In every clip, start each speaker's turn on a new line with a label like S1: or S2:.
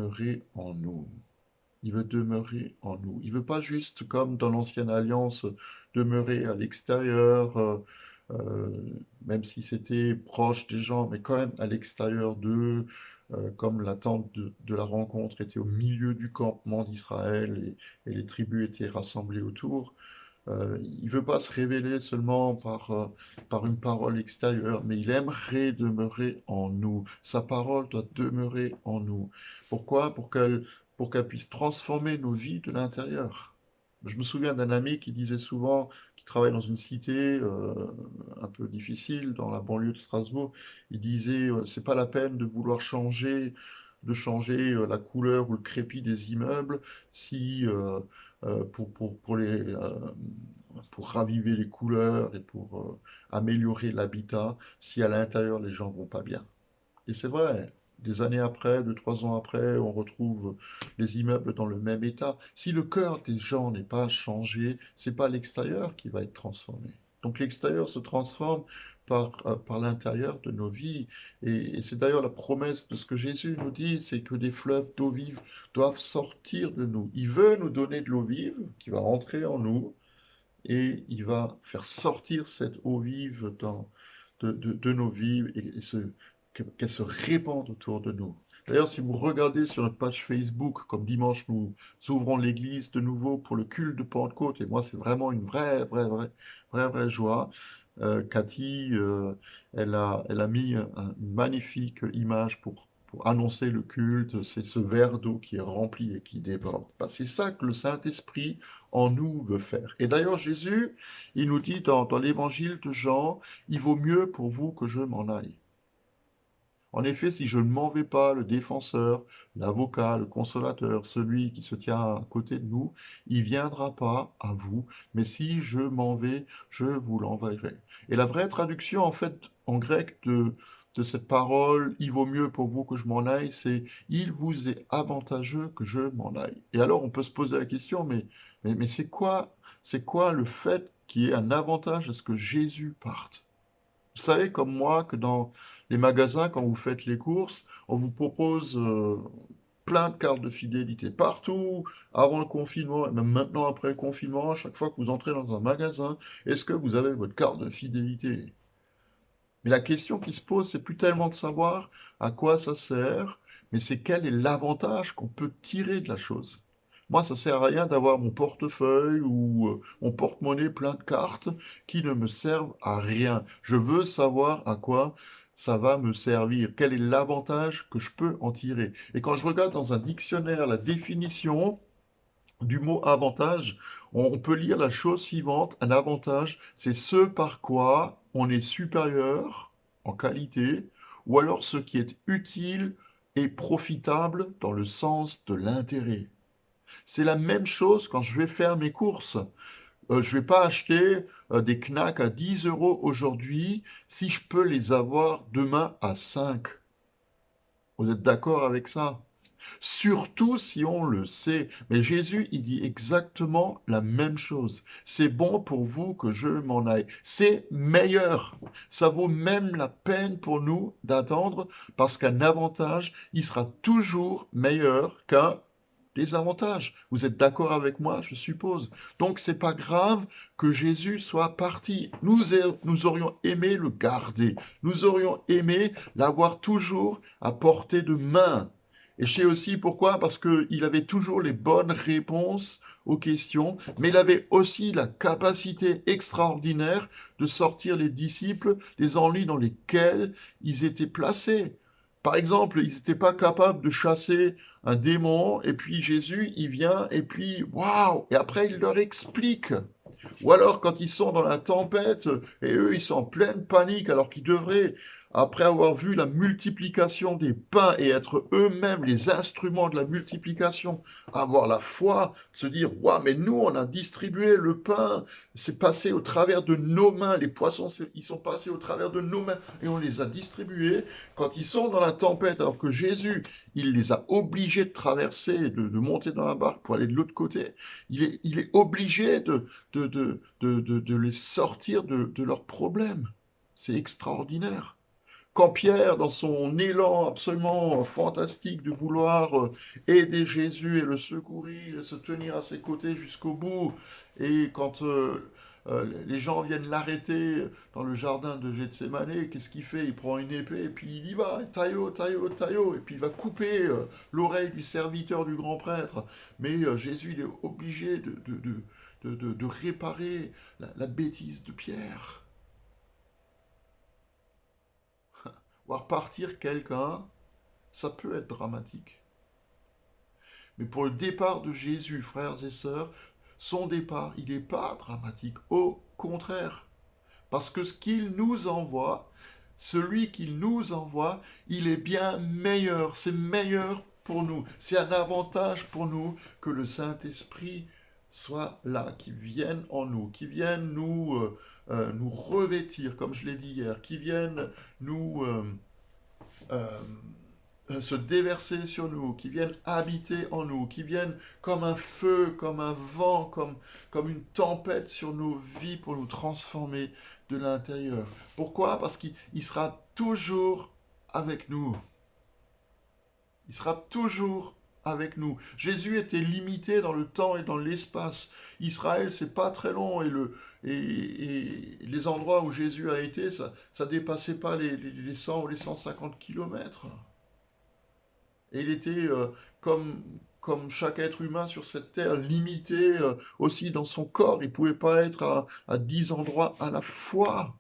S1: demeurer en nous. Il veut demeurer en nous. Il veut pas juste, comme dans l'Ancienne Alliance, demeurer à l'extérieur, euh, même si c'était proche des gens, mais quand même à l'extérieur d'eux, comme la tente de la rencontre était au milieu du campement d'Israël et les tribus étaient rassemblées autour. Il ne veut pas se révéler seulement par une parole extérieure, mais il aimerait demeurer en nous. Sa parole doit demeurer en nous. Pourquoi? Pour qu'elle puisse transformer nos vies de l'intérieur. Je me souviens d'un ami qui disait souvent, qui travaille dans une cité un peu difficile, dans la banlieue de Strasbourg, il disait, c'est pas la peine de vouloir changer la couleur ou le crépi des immeubles si pour raviver les couleurs et pour améliorer l'habitat si à l'intérieur les gens vont pas bien. Et c'est vrai, des années après, 2, 3 ans après, on retrouve les immeubles dans le même état. Si le cœur des gens n'est pas changé, c'est pas l'extérieur qui va être transformé. Donc l'extérieur se transforme par l'intérieur de nos vies. Et c'est d'ailleurs la promesse de ce que Jésus nous dit, c'est que des fleuves d'eau vive doivent sortir de nous. Il veut nous donner de l'eau vive qui va rentrer en nous et il va faire sortir cette eau vive de nos vies qu'elle se répande autour de nous. D'ailleurs, si vous regardez sur notre page Facebook, comme dimanche nous ouvrons l'église de nouveau pour le culte de Pentecôte, et moi c'est vraiment une vraie joie. Cathy, elle a mis une magnifique image pour annoncer le culte, c'est ce verre d'eau qui est rempli et qui déborde. Ben, c'est ça que le Saint-Esprit en nous veut faire. Et d'ailleurs, Jésus, il nous dit dans l'évangile de Jean, il vaut mieux pour vous que je m'en aille. En effet, si je ne m'en vais pas, le défenseur, l'avocat, le consolateur, celui qui se tient à côté de nous, il viendra pas à vous, mais si je m'en vais, je vous l'enverrai. Et la vraie traduction, en fait, en grec de cette parole, il vaut mieux pour vous que je m'en aille, c'est il vous est avantageux que je m'en aille. Et alors, on peut se poser la question, mais c'est quoi le fait qu'il y ait un avantage à ce que Jésus parte? Vous savez comme moi que dans les magasins, quand vous faites les courses, on vous propose plein de cartes de fidélité partout, avant le confinement et même maintenant après le confinement, chaque fois que vous entrez dans un magasin, est-ce que vous avez votre carte de fidélité? Mais la question qui se pose, c'est plus tellement de savoir à quoi ça sert, mais c'est quel est l'avantage qu'on peut tirer de la chose. Moi, ça sert à rien d'avoir mon portefeuille ou mon porte-monnaie plein de cartes qui ne me servent à rien. Je veux savoir à quoi ça va me servir. Quel est l'avantage que je peux en tirer? Et quand je regarde dans un dictionnaire la définition, du mot avantage, on peut lire la chose suivante. Un avantage, c'est ce par quoi on est supérieur en qualité, ou alors ce qui est utile et profitable dans le sens de l'intérêt. C'est la même chose quand je vais faire mes courses. Je ne vais pas acheter des knacks à 10 euros aujourd'hui si je peux les avoir demain à 5. Vous êtes d'accord avec ça? Surtout si on le sait. Mais Jésus, il dit exactement la même chose. C'est bon pour vous que je m'en aille. C'est meilleur. Ça vaut même la peine pour nous d'attendre parce qu'un avantage, il sera toujours meilleur qu'un désavantage. Vous êtes d'accord avec moi, je suppose. Donc c'est pas grave que Jésus soit parti. Nous aurions aimé le garder. Nous aurions aimé l'avoir toujours à portée de main. Et je sais aussi pourquoi, parce qu'il avait toujours les bonnes réponses aux questions, mais il avait aussi la capacité extraordinaire de sortir les disciples des ennuis dans lesquels ils étaient placés. Par exemple, ils n'étaient pas capables de chasser un démon, et puis Jésus, il vient, et puis, waouh! Et après, il leur explique. Ou alors quand ils sont dans la tempête et eux ils sont en pleine panique alors qu'ils devraient, après avoir vu la multiplication des pains et être eux-mêmes les instruments de la multiplication, avoir la foi, se dire, waouh, mais nous on a distribué le pain, c'est passé au travers de nos mains, les poissons ils sont passés au travers de nos mains et on les a distribués. Quand ils sont dans la tempête alors que Jésus il les a obligés de traverser, de monter dans la barque pour aller de l'autre côté, il est obligé de les sortir de leurs problèmes. C'est extraordinaire. quand Pierre, dans son élan absolument fantastique de vouloir aider Jésus et le secourir et se tenir à ses côtés jusqu'au bout, et quand les gens viennent l'arrêter dans le jardin de Gethsémané, qu'est-ce qu'il fait? Il prend une épée et puis il y va, taillot, taillot, taillot, et puis il va couper l'oreille du serviteur du grand prêtre. Mais Jésus, il est obligé de réparer la bêtise de Pierre. Voir partir quelqu'un, ça peut être dramatique. Mais pour le départ de Jésus, frères et sœurs, son départ, il n'est pas dramatique. Au contraire. Parce que ce qu'il nous envoie, celui qu'il nous envoie, il est bien meilleur. C'est meilleur pour nous. C'est un avantage pour nous que le Saint-Esprit soit là, qui vienne en nous, qui vienne nous revêtir, comme je l'ai dit hier, qui vienne nous euh, se déverser sur nous, qui viennent habiter en nous, qui viennent comme un feu, comme un vent, comme une tempête sur nos vies pour nous transformer de l'intérieur. Pourquoi? Parce qu'il sera toujours avec nous. Il sera toujours avec nous. Jésus était limité dans le temps et dans l'espace. Israël, c'est pas très long et les endroits où Jésus a été, ça dépassait pas les 100 ou les 150 kilomètres. Et il était comme chaque être humain sur cette terre, limité aussi dans son corps. Il ne pouvait pas être à 10 endroits à la fois.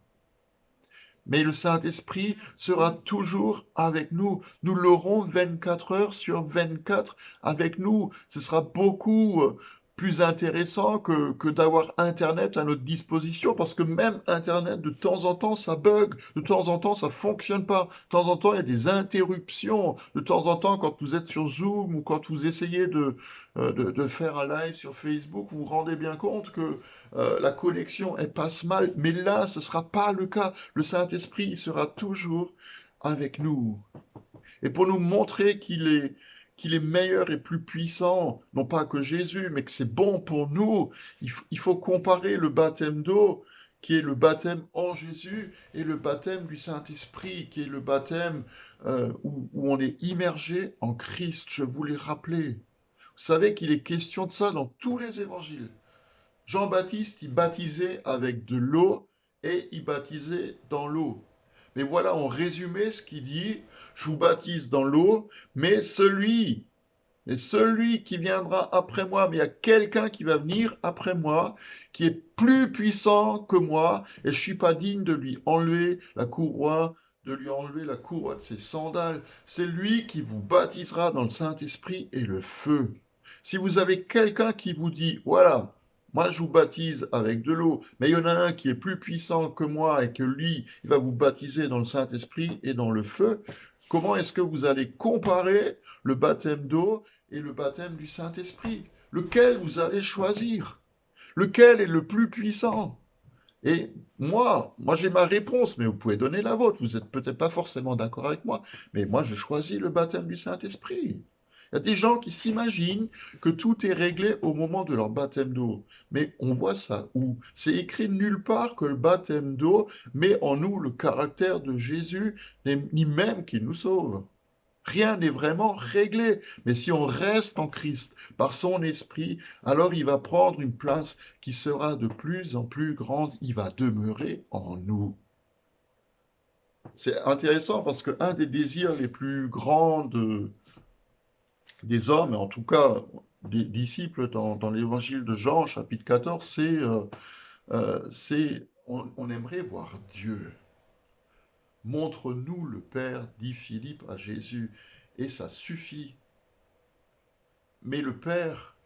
S1: Mais le Saint-Esprit sera toujours avec nous. Nous l'aurons 24 heures sur 24 avec nous. Ce sera beaucoup plus intéressant que d'avoir Internet à notre disposition, parce que même Internet, de temps en temps, ça bug, de temps en temps, ça fonctionne pas, de temps en temps, il y a des interruptions, de temps en temps, quand vous êtes sur Zoom ou quand vous essayez de faire un live sur Facebook, vous vous rendez bien compte que la connexion, elle passe mal, mais là, ce ne sera pas le cas. Le Saint-Esprit, il sera toujours avec nous. Et pour nous montrer qu'il est meilleur et plus puissant, non pas que Jésus, mais que c'est bon pour nous, il faut comparer le baptême d'eau, qui est le baptême en Jésus, et le baptême du Saint-Esprit, qui est le baptême où on est immergé en Christ. Je vous l'ai rappelé. Vous savez qu'il est question de ça dans tous les évangiles. Jean-Baptiste, il baptisait avec de l'eau et il baptisait dans l'eau. Mais voilà, en résumé, ce qu'il dit, je vous baptise dans l'eau, mais celui qui viendra après moi, mais il y a quelqu'un qui va venir après moi, qui est plus puissant que moi, et je ne suis pas digne de lui enlever la courroie, de ses sandales. C'est lui qui vous baptisera dans le Saint-Esprit et le feu. Si vous avez quelqu'un qui vous dit, voilà, moi je vous baptise avec de l'eau, mais il y en a un qui est plus puissant que moi et que lui, il va vous baptiser dans le Saint-Esprit et dans le feu, comment est-ce que vous allez comparer le baptême d'eau et le baptême du Saint-Esprit? Lequel vous allez choisir? Lequel est le plus puissant? Et moi j'ai ma réponse, mais vous pouvez donner la vôtre. Vous n'êtes peut-être pas forcément d'accord avec moi, mais moi je choisis le baptême du Saint-Esprit. Il y a des gens qui s'imaginent que tout est réglé au moment de leur baptême d'eau. Mais on voit ça où? C'est écrit nulle part que le baptême d'eau met en nous le caractère de Jésus, ni même qu'il nous sauve. Rien n'est vraiment réglé. Mais si on reste en Christ par son esprit, alors il va prendre une place qui sera de plus en plus grande. Il va demeurer en nous. C'est intéressant parce qu'un des désirs les plus grands des hommes, et en tout cas des disciples dans l'évangile de Jean, chapitre 14, on aimerait voir Dieu. Montre-nous le Père, dit Philippe à Jésus, et ça suffit. Mais le Père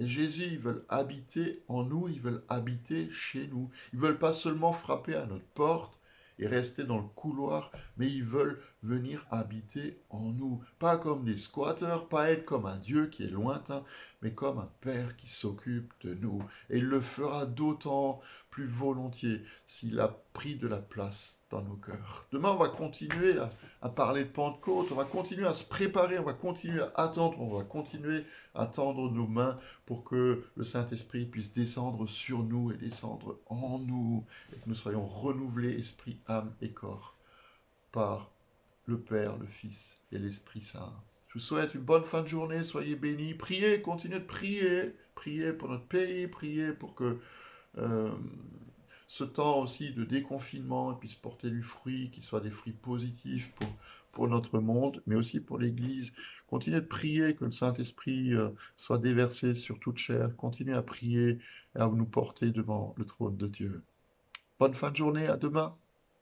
S1: et Jésus, ils veulent habiter en nous, ils veulent habiter chez nous. Ils veulent pas seulement frapper à notre porte et rester dans le couloir, mais ils veulent venir habiter en nous. Pas comme des squatteurs, pas être comme un Dieu qui est lointain, mais comme un Père qui s'occupe de nous. Et il le fera d'autant plus volontiers s'il a pris de la place dans nos cœurs. Demain, on va continuer à parler de Pentecôte, on va continuer à se préparer, on va continuer à attendre, on va continuer à tendre nos mains pour que le Saint-Esprit puisse descendre sur nous et descendre en nous, et que nous soyons renouvelés, esprit, âme et corps, par le Père, le Fils et l'Esprit Saint. Je vous souhaite une bonne fin de journée, soyez bénis, priez, continuez de prier, priez pour notre pays, priez pour que euh, ce temps aussi de déconfinement puisse porter du fruit, qu'il soit des fruits positifs pour notre monde, mais aussi pour l'Église. Continuez de prier que le Saint-Esprit soit déversé sur toute chair. Continuez à prier et à nous porter devant le trône de Dieu. Bonne fin de journée, à demain.